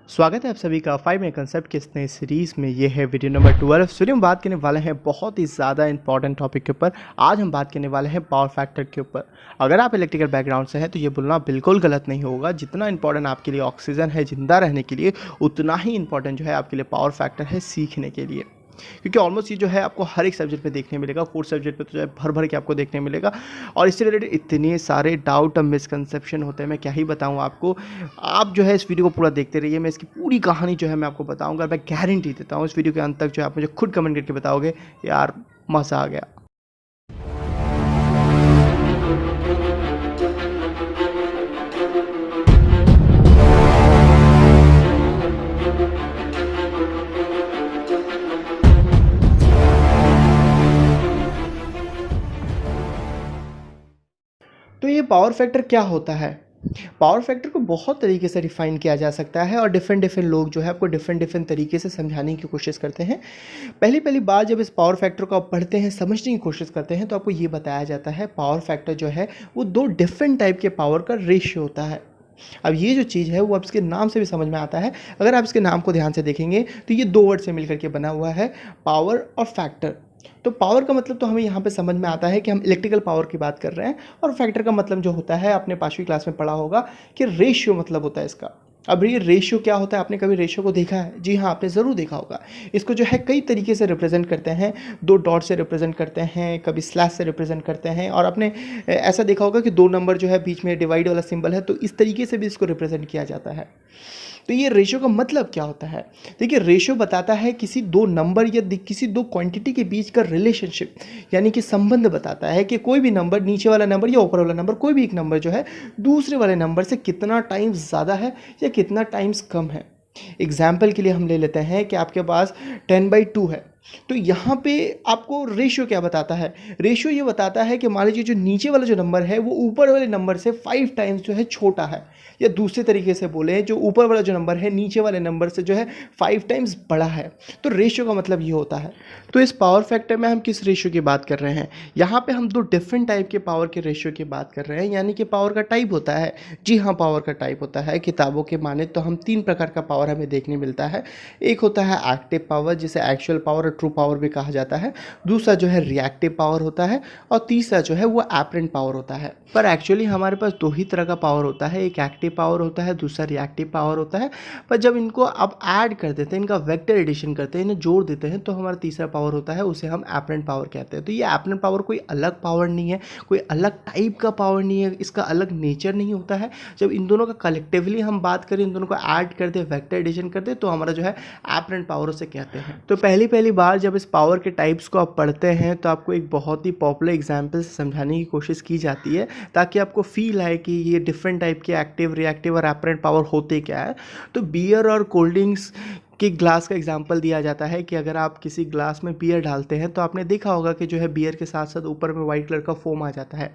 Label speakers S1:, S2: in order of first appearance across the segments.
S1: स्वागत है आप सभी का 5 मिनट कंसेप्ट के इस नए सीरीज़ में। ये है वीडियो नंबर 12। फिर हम बात करने वाले हैं बहुत ही ज़्यादा इंपॉर्टेंट टॉपिक के ऊपर। आज हम बात करने वाले हैं पावर फैक्टर के ऊपर। अगर आप इलेक्ट्रिकल बैकग्राउंड से हैं तो ये बोलना बिल्कुल गलत नहीं होगा। जितना इंपॉर्टेंट आपके लिए ऑक्सीजन है जिंदा रहने के लिए, उतना ही इंपॉर्टेंट जो है आपके लिए पावर फैक्टर है सीखने के लिए। क्योंकि ऑलमोस्ट ये जो है आपको हर एक सब्जेक्ट पे देखने मिलेगा। कोर्स सब्जेक्ट पे तो जो है भर भर के आपको देखने मिलेगा। और इससे रिलेटेड इतने सारे डाउट और मिसकंसेप्शन होते हैं, मैं क्या ही बताऊँ आपको। आप जो है इस वीडियो को पूरा देखते रहिए। मैं इसकी पूरी कहानी जो है मैं आपको बताऊँगा। मैं गारंटी देता हूँ इस वीडियो के अंत तक जो है आप मुझे खुद कमेंट करके बताओगे यार मज़ा आ गया। तो ये पावर फैक्टर क्या होता है? पावर फैक्टर को बहुत तरीके से डिफाइन किया जा सकता है और डिफरेंट लोग जो है आपको डिफरेंट तरीके से समझाने की कोशिश करते हैं। पहली बार जब इस पावर फैक्टर को आप पढ़ते हैं, समझने की कोशिश करते हैं, तो आपको ये बताया जाता है पावर फैक्टर जो है वो दो डिफरेंट टाइप के पावर का रेशियो होता है। अब ये जो चीज़ है वो आप इसके नाम से भी समझ में आता है। अगर आप इसके नाम को ध्यान से देखेंगे तो ये दो वर्ड से मिलकर के बना हुआ है, पावर और फैक्टर। तो पावर का मतलब तो हमें यहाँ पे समझ में आता है कि हम इलेक्ट्रिकल पावर की बात कर रहे हैं, और फैक्टर का मतलब जो होता है आपने 5वीं क्लास में पढ़ा होगा कि रेशियो मतलब होता है इसका। अब ये रेशियो क्या होता है? आपने कभी रेशियो को देखा है? जी हाँ, आपने ज़रूर देखा होगा। इसको जो है कई तरीके से रिप्रेजेंट करते हैं। दो डॉट से रिप्रेजेंट करते हैं, कभी स्लैश से रिप्रेजेंट करते हैं, और आपने ऐसा देखा होगा कि दो नंबर जो है बीच में डिवाइड वाला सिंबल है, तो इस तरीके से भी इसको रिप्रेजेंट किया जाता है। तो ये रेशियो का मतलब क्या होता है? देखिए, रेशियो बताता है किसी दो नंबर या किसी दो क्वांटिटी के बीच का रिलेशनशिप, यानी कि संबंध बताता है कि कोई भी नंबर, नीचे वाला नंबर या ऊपर वाला नंबर, कोई भी एक नंबर जो है दूसरे वाले नंबर से कितना टाइम्स ज़्यादा है या कितना टाइम्स कम है। एग्जाम्पल के लिए हम ले लेते हैं कि आपके पास 10/2 है। तो यहाँ पे आपको रेशियो क्या बताता है? रेशियो ये बताता है कि मान लीजिए जो नीचे वाला जो नंबर है वो ऊपर वाले नंबर से 5 टाइम्स जो है छोटा है, या दूसरे तरीके से बोले जो ऊपर वाला जो नंबर है नीचे वाले नंबर से जो है 5 टाइम्स बड़ा है। तो रेशियो का मतलब ये होता है। तो इस पावर फैक्टर में हम किस रेशियो की बात कर रहे हैं? यहाँ पे हम दो डिफरेंट टाइप के पावर के रेशियो की बात कर रहे हैं, यानी कि पावर का टाइप होता है। जी हाँ, पावर का टाइप होता है। किताबों के माने तो हम 3 प्रकार का पावर हमें देखने मिलता है। एक होता है एक्टिव पावर, जिसे एक्चुअल पावर और ट्रू पावर भी कहा जाता है। दूसरा जो है रिएक्टिव पावर होता है, और तीसरा जो है वो एपरेंट पावर होता है। पर एक्चुअली हमारे पास दो ही तरह का पावर होता है, एक एक्टिव पावर होता है, दूसरा रिएक्टिव पावर होता है। पर जब इनको आप ऐड कर देते हैं, इनका वेक्टर एडिशन करते हैं, इन्हें जोड़ देते हैं, तो हमारा तीसरा पावर होता है, उसे हम एपरेंट पावर कहते हैं। तो ये एपरेंट पावर कोई अलग पावर नहीं है, कोई अलग टाइप का पावर नहीं है, इसका अलग नेचर नहीं होता है। जब इन दोनों का कलेक्टिवली हम बात करें, इन दोनों को ऐड कर दे, वेक्टर एडिशन कर दे, तो हमारा जो है एपरेंट पावर उसे कहते हैं। तो पहली बार जब इस पावर के टाइप्स को आप पढ़ते हैं तो आपको एक बहुत ही पॉपुलर एग्जाम्पल से समझाने की कोशिश की जाती है, ताकि आपको फील आए कि ये डिफरेंट टाइप के एक्टिव, रिएक्टिव और एपरेंट पावर होते क्या है। तो बियर और कोल्ड ड्रिंक्स कि ग्लास का एग्जांपल दिया जाता है कि अगर आप किसी ग्लास में बियर डालते हैं तो आपने देखा होगा कि जो है बियर के साथ साथ ऊपर में वाइट कलर का फोम आ जाता है।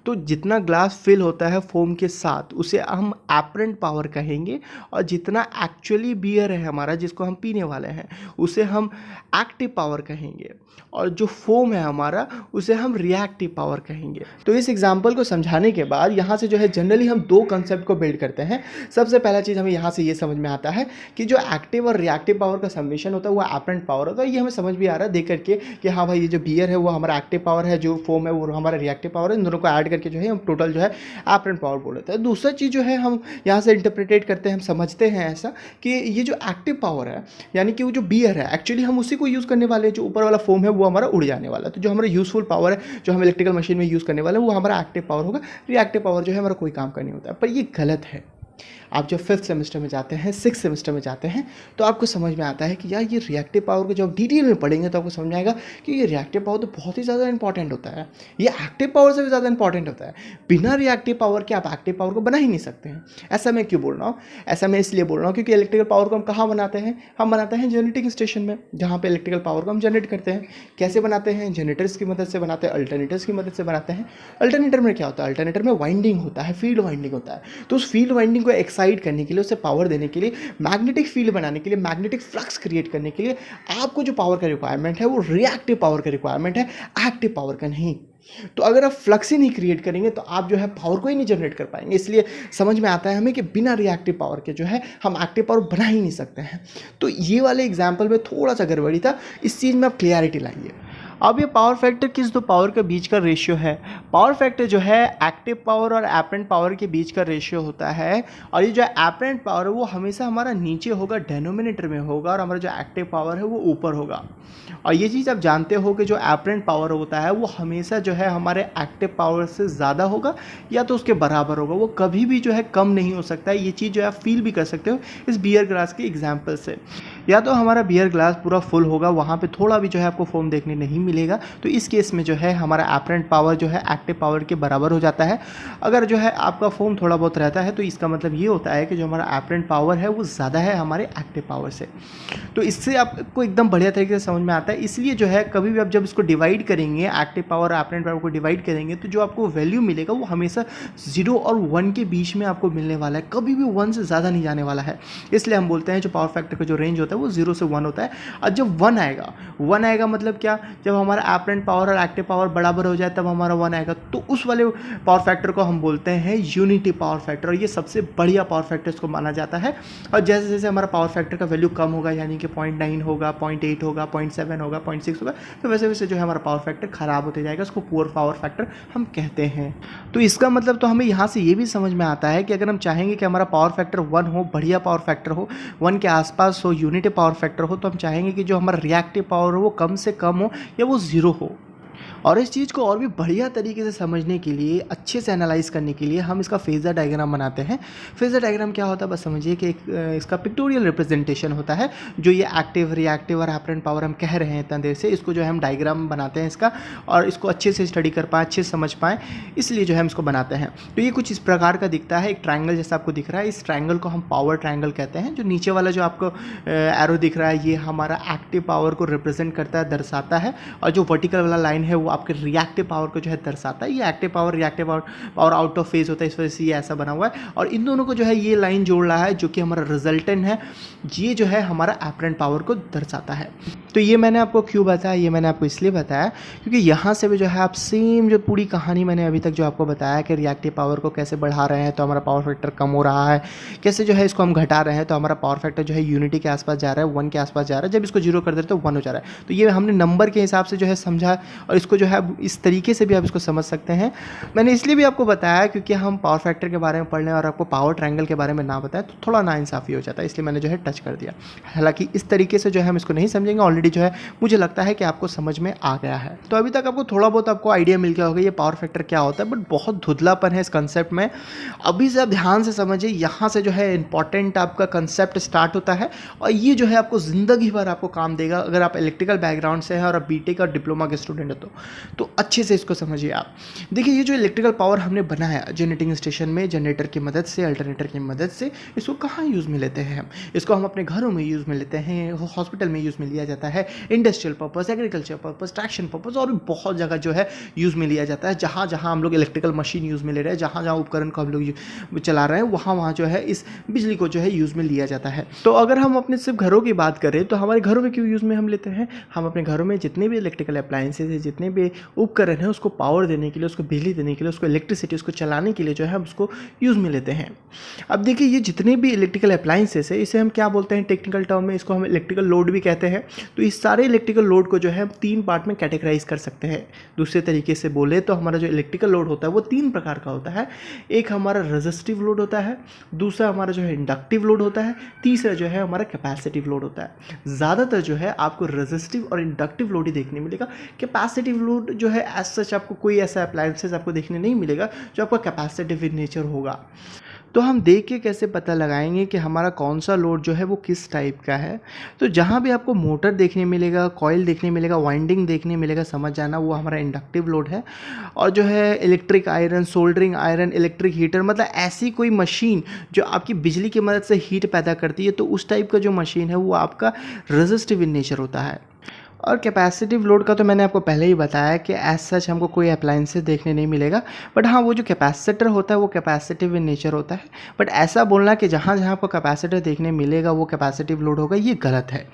S1: तो जितना ग्लास फिल होता है फोम के साथ, उसे हम एपरेंट पावर कहेंगे, और जितना एक्चुअली बियर है हमारा, जिसको हम पीने वाले हैं, उसे हम एक्टिव पावर कहेंगे, और जो फोम है हमारा उसे हम रिएक्टिव पावर कहेंगे। तो इस एग्जाम्पल को समझाने के बाद यहाँ से जो है जनरली हम दो कंसेप्ट को बिल्ड करते हैं। सबसे पहला चीज़ हमें यहाँ से ये समझ में आता है कि जो एक्टिव और रिएक्टिव पावर का समेशन होता है वो एपरेंट पावर होता है। ये हमें समझ भी आ रहा है देख करके कि हाँ भाई, ये जो बियर है वो हमारा एक्टिव पावर है, जो फोम है वो हमारा रिएक्टिव पावर है। इन दोनों को ऐड करके जो है हम टोटल जो है एपरेंट पावर बोल लेते हैं। दूसरा चीज़ जो है हम यहाँ से इंटरप्रिटेट करते हैं, हम समझते हैं ऐसा कि ये जो एक्टिव पावर है, यानी कि वो जो बियर है, एक्चुअली हम उसी को यूज़ करने वाले हैं। जो ऊपर वाला फोम है वो हमारा उड़ जाने वाला है। तो जो हमारा यूजफुल पावर है, जो हम इलेक्ट्रिकल मशीन में यूज़ करने वाले हैं, वो हमारा एक्टिव पावर होगा। रिएक्टिव पावर जो है हमारा कोई काम का नहीं होता है। पर ये गलत है। आप जब 5th सेमेस्टर में जाते हैं, 6th सेमेस्टर में जाते हैं, तो आपको समझ में आता है कि यार ये रिएक्टिव पावर को जब डिटेल में पढ़ेंगे तो आपको समझ में आएगा कि ये रिएक्टिव पावर तो बहुत ही ज़्यादा इंपॉर्टेंट होता है। ये एक्टिव पावर से भी ज़्यादा इंपॉर्टेंट होता है। बिना रिएक्टिव पावर के आप एक्टिव पावर को बना ही नहीं सकते हैं। ऐसा मैं क्यों बोल रहा हूँ? ऐसा मैं इसलिए बोल रहा हूँ क्योंकि इलेक्ट्रिकल पावर को हम कहाँ बनाते हैं? हम बनाते हैं जनरेटिंग स्टेशन में, जहाँ पर इलेक्ट्रिकल पावर को हम जनरेट करते हैं। कैसे बनाते हैं? जनरेटर्स की मदद से बनाते हैं, अल्टरनेटर्स की मदद से बनाते हैं। अल्टरनेटर में क्या होता है? अल्टरनेटर में वाइंडिंग होता है, फील्ड वाइंडिंग होता है। तो उस फील्ड वाइंडिंग को एक्साइट करने के लिए, उसे पावर देने के लिए, मैग्नेटिक फील्ड बनाने के लिए, मैग्नेटिक फ्लक्स क्रिएट करने के लिए आपको जो पावर का रिक्वायरमेंट है वो रिएक्टिव पावर का रिक्वायरमेंट है, एक्टिव पावर का नहीं। तो अगर आप फ्लक्स ही नहीं क्रिएट करेंगे तो आप जो है पावर को ही नहीं जनरेट कर पाएंगे। इसलिए समझ में आता है हमें कि बिना रिएक्टिव पावर के जो है हम एक्टिव पावर बना ही नहीं सकते हैं। तो ये वाले एग्जाम्पल में थोड़ा सा गड़बड़ी था, इस चीज़ में आप क्लियरिटी लाइए। अब ये पावर फैक्टर किस दो पावर के बीच का रेशियो है? पावर फैक्टर जो है एक्टिव पावर और एपरेंट पावर के बीच का रेशियो होता है, और ये जो एपरेंट पावर है वो हमेशा हमारा नीचे होगा, डेनोमिनेटर में होगा, और हमारा जो एक्टिव पावर है वो ऊपर होगा। और ये चीज़ आप जानते हो कि जो एपरेंट पावर होता है वो हमेशा जो है हमारे एक्टिव पावर से ज़्यादा होगा या तो उसके बराबर होगा, वो कभी भी जो है कम नहीं हो सकता है। ये चीज़ जो है आप फील भी कर सकते हो इस बियर ग्लास के एग्जाम्पल से। या तो हमारा बियर ग्लास पूरा फुल होगा, वहाँ पे थोड़ा भी जो है आपको फोम देखने नहीं मिलेगा, तो इस केस में जो है हमारा एपरेंट पावर जो है एक्टिव पावर के बराबर हो जाता है। अगर जो है आपका फोम थोड़ा बहुत रहता है तो इसका मतलब ये होता है कि जो हमारा एपरेंट पावर है वो ज़्यादा है हमारे एक्टिव पावर से। तो इससे आपको एकदम बढ़िया तरीके से समझ में आता है। इसलिए जो है कभी भी आप जब इसको डिवाइड करेंगे, एक्टिव पावर और एपरेंट पावर को डिवाइड करेंगे, तो जो आपको वैल्यू मिलेगा वो हमेशा 0 और 1 के बीच में आपको मिलने वाला है, कभी भी 1 से ज़्यादा नहीं जाने वाला है। इसलिए हम बोलते हैं जो पावर फैक्टर का जो रेंज होता है वो 0 से 1 होता है। और जब 1 आएगा मतलब क्या, जब हमारा एपरेंट पावर और एक्टिव पावर बराबर हो जाए तब हमारा 1 आएगा, तो उस वाले पावर फैक्टर को हम बोलते हैं यूनिटी पावर फैक्टर, और ये सबसे बढ़िया पावर फैक्टर इसको माना जाता है। और जैसे जैसे हमारा पावर फैक्टर का वैल्यू कम होगा, यानी कि 0.9 होगा, 0.8 होगा, 0.7 होगा, 0.6 होगा, तो वैसे वैसे जो है हमारा पावर फैक्टर खराब होते जाएगा, उसको पुअर पावर फैक्टर हम कहते हैं। तो इसका मतलब तो हमें यहाँ से ये भी समझ में आता है कि अगर हम चाहेंगे कि हमारा पावर फैक्टर 1 हो, बढ़िया पावर फैक्टर हो, 1 के आसपास हो, यूनिटी पावर फैक्टर हो, तो हम चाहेंगे कि जो हमारा रिएक्टिव पावर हो वो कम से कम हो या वो 0 हो। और इस चीज़ को और भी बढ़िया तरीके से समझने के लिए, अच्छे से एनालाइज करने के लिए हम इसका फेजर डायग्राम बनाते हैं। फेजर डायग्राम क्या होता है, बस समझिए कि इसका पिक्टोरियल रिप्रेजेंटेशन होता है। जो ये एक्टिव, रिएक्टिव और एपरेंट पावर हम कह रहे हैं इतना देर से, इसको जो है हम डायग्राम बनाते हैं इसका, और इसको अच्छे से स्टडी कर पाएँ, अच्छे से समझ पाएँ, इसलिए जो है हम इसको बनाते हैं। तो ये कुछ इस प्रकार का दिखता है, एक ट्रायंगल जैसा आपको दिख रहा है। इस ट्रायंगल को हम पावर ट्रायंगल कहते हैं। जो नीचे वाला जो आपको एरो दिख रहा है ये हमारा एक्टिव पावर को रिप्रेजेंट करता है, दर्शाता है, और जो वर्टिकल वाला लाइन है वो आपके रिएक्टिव पावर को जो है दर्शाता है। ये active power, reactive power out of phase होता है, इस वजह से ये ऐसा बना हुआ है। और इन दोनों को जो है ये लाइन जोड़ रहा है, जो कि हमारा रिजल्टेंट है, ये जो है हमारा एपरेंट पावर को दर्शाता है। तो ये मैंने आपको क्यों बताया, ये मैंने आपको इसलिए बताया क्योंकि यहाँ से भी जो है आप सेम जो पूरी कहानी मैंने अभी तक जो आपको बताया कि रिएक्टिव पावर को कैसे बढ़ा रहे हैं तो हमारा पावर फैक्टर कम हो रहा है, कैसे जो है इसको हम घटा रहे हैं तो हमारा पावर फैक्टर जो है यूनिटी के आसपास जा रहा है, 1 के आसपास जा रहा है, जब इसको 0 कर देते तो 1 हो जा रहा है। तो ये हमने नंबर के हिसाब से जो है समझा, और इसको जो है इस तरीके से भी आप इसको समझ सकते हैं। मैंने इसलिए भी आपको बताया क्योंकि हम पावर फैक्टर के बारे में पढ़ लें और आपको पावर ट्रायंगल के बारे में ना बताएं तो थोड़ा नाइंसाफ़ी हो जाता है, इसलिए मैंने जो है टच कर दिया। हालांकि इस तरीके से जो है हम इसको नहीं समझेंगे, ऑलरेडी जो है मुझे लगता है कि आपको समझ में आ गया है। तो अभी तक आपको थोड़ा बहुत आपको आइडिया मिल गया होगा ये पावर फैक्टर क्या होता है, बट बहुत धुंधलापन है इस कंसेप्ट में। अभी से आप ध्यान से समझिए, यहाँ से जो है इंपॉर्टेंट आपका कंसेप्ट स्टार्ट होता है, और ये जो है आपको ज़िंदगी भर आपको काम देगा। अगर आप इलेक्ट्रिकल बैकग्राउंड से हैं और आप बीटेक और डिप्लोमा के स्टूडेंट हैं तो अच्छे से इसको समझिए आप। देखिए ये जो इलेक्ट्रिकल पावर हमने बनाया जनरेटिंग स्टेशन में, जनरेटर की मदद से, अल्टरनेटर की मदद से, इसको कहाँ यूज़ में लेते हैं हम? इसको हम अपने घरों में यूज़ में लेते हैं, हॉस्पिटल में यूज़ में लिया जाता है, industrial purpose, agriculture purpose, traction purpose, और भी बहुत जगह जो है यूज़ में लिया जाता है। जहाँ जहाँ हम लोग इलेक्ट्रिकल मशीन यूज़ में ले रहे हैं, जहाँ जहाँ उपकरण को हम लोग चला रहे हैं, वहाँ वहाँ जो है इस बिजली को जो है यूज़ में लिया जाता है। तो अगर हम अपने सिर्फ घरों की बात करें तो हमारे घरों में क्यों यूज़ में हम लेते हैं? हम अपने घरों में जितने भी इलेक्ट्रिकल अप्लायंसेज है, जितने भी उपकरण हैं, उसको पावर देने के लिए, उसको बिजली देने के लिए, उसको इलेक्ट्रिसिटी, उसको चलाने के लिए जो है हम उसको यूज़ में लेते हैं। अब देखिए ये जितने भी इलेक्ट्रिकल अप्लायंसेस है, इसे हम क्या बोलते हैं टेक्निकल टर्म में, इसको हम इलेक्ट्रिकल लोड भी कहते हैं। तो इस सारे इलेक्ट्रिकल लोड को जो है हम 3 पार्ट में कैटेगराइज कर सकते हैं। दूसरे तरीके से बोले तो हमारा जो इलेक्ट्रिकल लोड होता है वो 3 प्रकार का होता है। एक हमारा रेजिस्टिव लोड होता है, दूसरा हमारा जो है इंडक्टिव लोड होता है, तीसरा जो है हमारा कैपेसिटिव लोड होता है। ज़्यादातर जो है आपको रेजिस्टिव और इंडक्टिव लोड ही देखने मिलेगा। कैपेसिटिव लोड जो है एज सच आपको कोई ऐसा अप्लायंसेस आपको देखने नहीं मिलेगा जो आपका कैपेसिटिव इन नेचर होगा। तो हम देख के कैसे पता लगाएंगे कि हमारा कौन सा लोड जो है वो किस टाइप का है? तो जहाँ भी आपको मोटर देखने मिलेगा, कॉइल देखने मिलेगा, वाइंडिंग देखने मिलेगा, समझ जाना वो हमारा इंडक्टिव लोड है। और जो है electric iron, soldering iron, electric heater, मतलब ऐसी कोई मशीन जो आपकी बिजली की मदद से हीट पैदा करती है, तो उस टाइप का जो मशीन है वो आपका रेजिस्टिव इन नेचर होता है। और कैपेसिटिव लोड का तो मैंने आपको पहले ही बताया कि एज सच हमको कोई अप्लायंसेस देखने नहीं मिलेगा, बट हाँ वो जो कैपेसिटर होता है वो कैपेसिटिव इन नेचर होता है। बट ऐसा बोलना कि जहाँ जहाँ आपको कैपेसिटर देखने मिलेगा वो कैपेसिटिव लोड होगा, ये गलत है।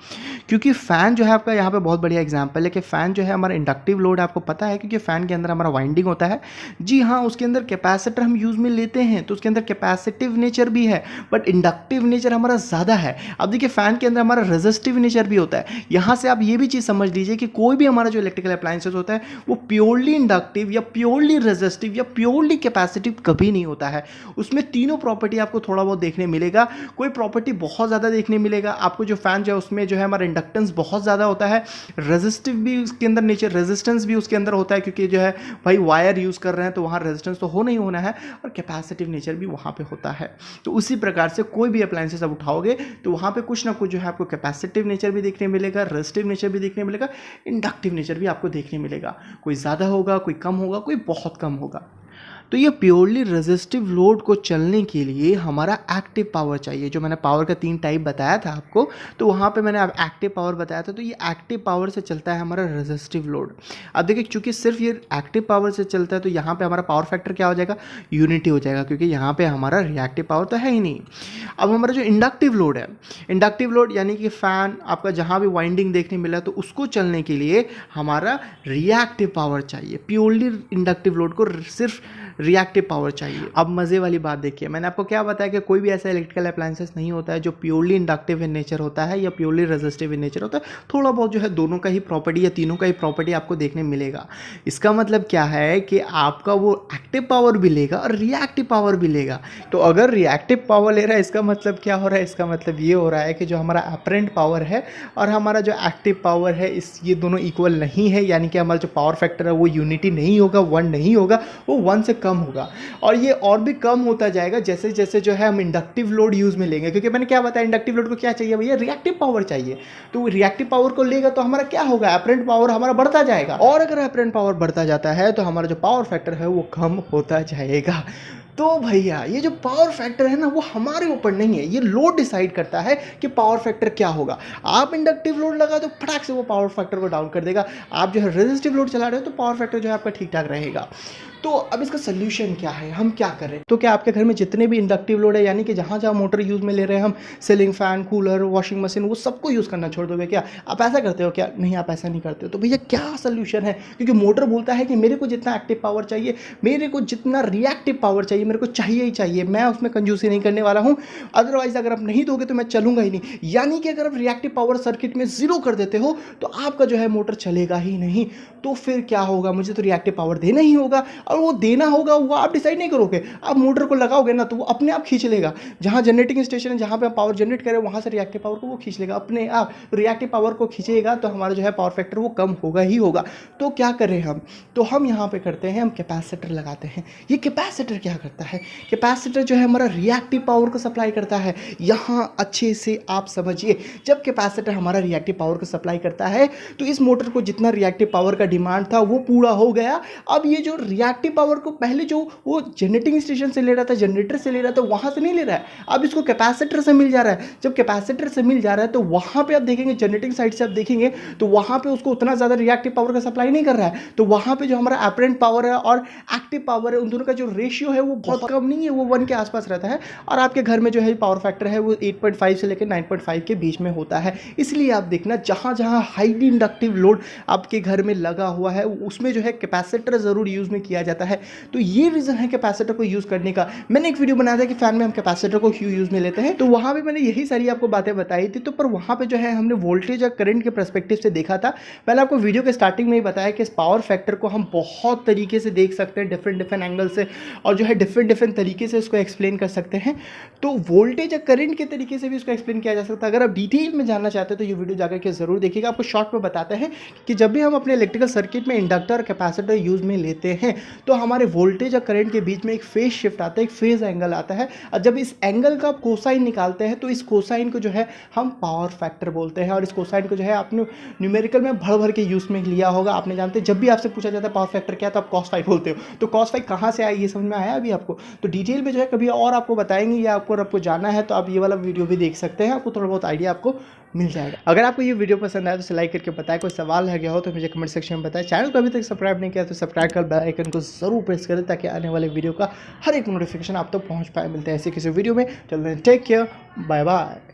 S1: क्योंकि फ़ैन जो है आपका यहाँ पे बहुत बढ़िया एग्जांपल है कि फ़ैन जो है हमारा इंडक्टिव लोड आपको पता है, क्योंकि फ़ैन के अंदर हमारा वाइंडिंग होता है। जी हाँ, उसके अंदर कैपेसिटर हम यूज़ में लेते हैं तो उसके अंदर कैपेसिटिव नेचर भी है, बट इंडक्टिव नेचर हमारा ज़्यादा है। अब देखिए फ़ैन के अंदर हमारा रेजिस्टिव नेचर भी होता है। यहाँ से आप ये भी चीज़ समझ लीजिए कि कोई भी हमारा जो इलेक्ट्रिकल अप्लायंसेस होता है वो प्योरली इंडक्टिव या प्योरली रेजिस्टिव या प्योरली कैपेसिटिव कभी नहीं होता है। उसमें तीनों प्रॉपर्टी आपको थोड़ा बहुत देखने मिलेगा। कोई प्रॉपर्टी बहुत ज़्यादा देखने मिलेगा आपको, जो फ़ैन जो है उसमें जो है हमारा इंडक्टेंस बहुत ज़्यादा होता है, रेजिस्टिव भी उसके अंदर नेचर, रेजिस्टेंस भी उसके अंदर होता है, क्योंकि जो है भाई वायर यूज़ कर रहे हैं तो वहाँ रेजिस्टेंस तो होना ही होना है, और कैपेसिटिव नेचर भी वहाँ पे होता है। तो उसी प्रकार से कोई भी अप्लायंसेस आप उठाओगे तो वहाँ पे कुछ ना कुछ जो है आपको कैपेसिटिव नेचर भी देखने मिलेगा, रेजिस्टिव नेचर भी देखने मिलेगा, इंडक्टिव नेचर भी आपको देखने मिलेगा। कोई ज़्यादा होगा, कोई कम होगा, कोई बहुत कम होगा। तो ये प्योरली रेजिस्टिव लोड को चलने के लिए हमारा एक्टिव पावर चाहिए। जो मैंने पावर का 3 टाइप बताया था आपको, तो वहाँ पे मैंने एक्टिव पावर बताया था। तो ये एक्टिव पावर से चलता है हमारा रेजिस्टिव लोड। अब देखिए चूंकि सिर्फ ये एक्टिव पावर से चलता है तो यहाँ पे हमारा पावर फैक्टर क्या हो जाएगा, यूनिटी हो जाएगा, क्योंकि यहाँ पे हमारा रिएक्टिव पावर तो है ही नहीं। अब हमारा जो इंडक्टिव लोड है, इंडक्टिव लोड यानी कि फ़ैन आपका जहाँ भी वाइंडिंग देखने मिला तो उसको चलने के लिए हमारा रिएक्टिव पावर चाहिए। प्योरली इंडक्टिव लोड को सिर्फ रिएक्टिव पावर चाहिए। अब मज़े वाली बात देखिए, मैंने आपको क्या बताया कि कोई भी ऐसा इलेक्ट्रिकल अप्लायंसेस नहीं होता है जो प्योरली इंडक्टिव इन नेचर होता है या प्योरली रेजिस्टिव इन नेचर होता है। थोड़ा बहुत जो है दोनों का ही प्रॉपर्टी या तीनों का ही प्रॉपर्टी आपको देखने मिलेगा। इसका मतलब क्या है कि आपका वो एक्टिव पावर भी लेगा और रिएक्टिव पावर भी लेगा। तो अगर रिएक्टिव पावर ले रहा है इसका मतलब क्या हो रहा है, इसका मतलब ये हो रहा है कि जो हमारा अपरेंट पावर है और हमारा जो एक्टिव पावर है ये दोनों इक्वल नहीं है, यानी कि हमारा जो पावर फैक्टर है वो यूनिटी नहीं होगा, 1 नहीं होगा, वो 1 से कम होगा। और ये और भी कम होता जाएगा जैसे जैसे जो है हम इंडक्टिव लोड यूज़ में लेंगे, क्योंकि मैंने क्या बताया इंडक्टिव लोड को क्या चाहिए भैया, रिएक्टिव पावर चाहिए। तो रिएक्टिव पावर को लेगा तो हमारा क्या होगा, अपरेंट पावर हमारा बढ़ता जाएगा, और अगर अपरेंट पावर बढ़ता जाता है तो हमारा जो पावर फैक्टर है वो कम होता जाएगा। तो भैया ये जो पावर फैक्टर है ना वो हमारे ऊपर नहीं है, ये लोड डिसाइड करता है कि पावर फैक्टर क्या होगा। आप इंडक्टिव लोड लगा तो फटाक से वो पावर फैक्टर को डाउन कर देगा, आप जो है रेजिस्टिव लोड चला रहे हो तो पावर फैक्टर जो है आपका ठीक ठाक रहेगा। तो अब इसका सोल्यूशन क्या है, हम क्या करें। तो क्या आपके घर में जितने भी इंडक्टिव लोड है, यानी कि जहाँ जहाँ मोटर यूज़ में ले रहे हैं हम, ceiling fan, cooler, washing machine, वो सबको यूज़ करना छोड़ दोगे क्या? आप ऐसा करते हो क्या? नहीं, आप ऐसा नहीं करते हो। तो भैया क्या सोल्यूशन है, क्योंकि मोटर बोलता है कि मेरे को जितना एक्टिव पावर चाहिए, मेरे को जितना रिएक्टिव पावर चाहिए, मेरे को चाहिए ही चाहिए, मैं उसमें कंजूसी नहीं करने वाला हूँ। अदरवाइज अगर आप नहीं दोगे तो मैं चलूंगा ही नहीं। यानी कि अगर आप रिएक्टिव पावर सर्किट में 0 कर देते हो तो आपका जो है मोटर चलेगा ही नहीं। तो फिर क्या होगा, मुझे तो रिएक्टिव पावर देना ही होगा, और वो देना होगा वो आप डिसाइड नहीं करोगे। आप मोटर को लगाओगे ना तो वो अपने आप खींच लेगा, जहाँ जनरेटिंग स्टेशन है, जहाँ पे आप पावर जनरेट करें वहाँ से रिएक्टिव पावर को वो खींच लेगा अपने आप। रिएक्टिव पावर को खींचेगा तो हमारा जो है पावर फैक्टर वो कम होगा ही होगा। तो क्या करें हम, तो हम यहाँ पे करते हैं, हम कैपेसिटर लगाते हैं। ये कैपेसिटर क्या करता है, कैपेसिटर जो है हमारा रिएक्टिव पावर को सप्लाई करता है। यहाँ अच्छे से आप समझिए, जब कैपेसिटर हमारा रिएक्टिव पावर को सप्लाई करता है तो इस मोटर को जितना रिएक्टिव पावर का डिमांड था वो पूरा हो गया। अब ये जो रिएक्टिव पावर को पहले जो वो जनरेटिंग स्टेशन से ले रहा था, जनरेटर से ले रहा था, वहाँ से नहीं ले रहा है, अब इसको कैपेसिटर से मिल जा रहा है। जब कैपेसिटर से मिल जा रहा है तो वहाँ पे आप देखेंगे, जनरेटिंग साइड से आप देखेंगे तो वहाँ पे उसको उतना ज़्यादा रिएक्टिव पावर का सप्लाई नहीं कर रहा है। तो वहाँ पे जो हमारा अपरेंट पावर है और एक्टिव पावर है, उन दोनों का जो रेशियो है वो बहुत कम नहीं है, वो 1 के आसपास रहता है। और आपके घर में जो है पावर फैक्टर है वो 8.5 से लेकर 9.5 के बीच में होता है। इसलिए आप देखना जहाँ जहाँ हाईली इंडक्टिव लोड आपके घर में लगा हुआ है उसमें जो है कैपेसिटर ज़रूर यूज़ में किया जाता है। तो ये रीज़न है कैपेसिटर को यूज़ करने का। मैंने एक वीडियो बनाया था कि फैन में हम कैपेसिटर को क्यों यूज़ में लेते हैं, तो वहाँ पे मैंने यही सारी आपको बातें बताई थी। तो पर वहाँ पे जो है हमने वोल्टेज और करंट के पर्सपेक्टिव से देखा था। मैंने आपको वीडियो के स्टार्टिंग में ही बताया कि इस पावर फैक्टर को हम बहुत तरीके से देख सकते हैं, डिफरेंट एंगल से, और जो है डिफरेंट तरीके से इसको एक्सप्लेन कर सकते हैं। तो वोल्टेज और करंट के तरीके से भी इसको एक्सप्लेन किया जा सकता है। अगर आप डिटेल में जानना चाहते हो तो ये वीडियो जाकर के ज़रूर देखिएगा। आपको शॉर्ट में बताते हैं कि जब भी हम अपने इलेक्ट्रिकल सर्किट में इंडक्टर और कैपेसिटर यूज़ में लेते हैं तो हमारे वोल्टेज और करंट के बीच में एक फेज शिफ्ट आता है, एक फेज एंगल आता है। और जब इस एंगल का आप कोसाइन निकालते हैं तो इस कोसाइन को जो है हम पावर फैक्टर बोलते हैं। और इस कोसाइन को जो है आपने न्यूमेरिकल में भर भर के यूज़ में लिया होगा। आपने जानते हैं जब भी आपसे पूछा जाता है पावर फैक्टर क्या, तो आप cos फाई बोलते हो। तो cos फाई कहाँ से आया ये समझ में आया अभी आपको? तो डिटेल में जो है कभी और आपको बताएंगे, या आपको जाना है तो आप ये वाला वीडियो भी देख सकते हैं, आपको थोड़ा बहुत आइडिया आपको मिल जाएगा। अगर आपको ये वीडियो पसंद आया तो इसे लाइक करके बताएं, कोई सवाल है गया हो तो मुझे कमेंट सेक्शन में बताएं। चैनल को अभी तक सब्सक्राइब नहीं किया तो सब्सक्राइब कर बेल आइकन को जरूर प्रेस करें ताकि आने वाले वीडियो का हर एक नोटिफिकेशन आप तक पहुंच पाए। मिलते हैं ऐसे किसी वीडियो में, चलते हैं, टेक केयर, बाय बाय।